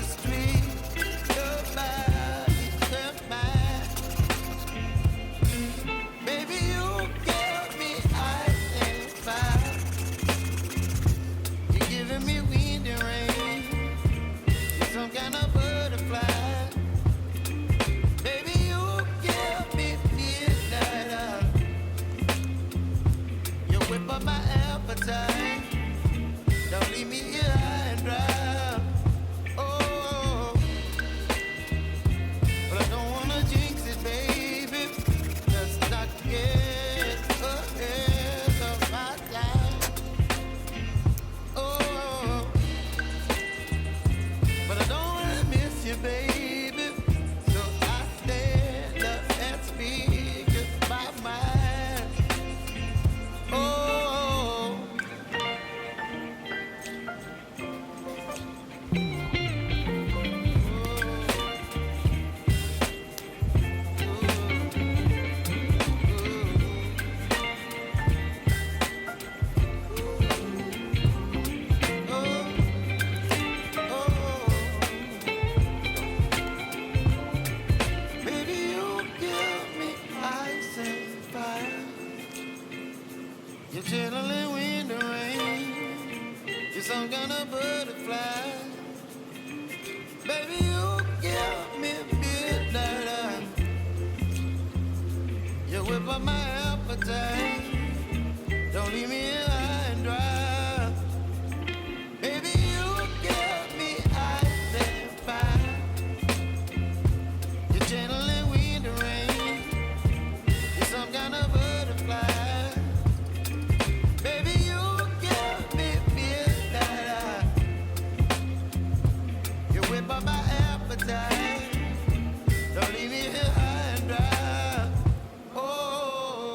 the street. Your body, your mind. Baby, you give me ice and fire. You're giving me wind and rain. You're some kind of butterfly. Baby, you give me midnight. You whip up my appetite. Don't leave me here high and dry. Oh, but I don't wanna jinx it, baby. Let's not get ahead of my time. Oh, but I don't wanna miss you, baby. So I stand up and speak my mind. Oh. Baby, you give me ice and fire. You're channeling wind and rain. You're some kind of butterfly. Baby, you give me midnight. You whip up my appetite. Don't leave me here high and dry. Baby, you give me ice and fire. You're channeling wind and rain. You're some kind of butterfly. Baby, you give me midnight. You whip up my appetite. Don't leave me here high and dry. Oh.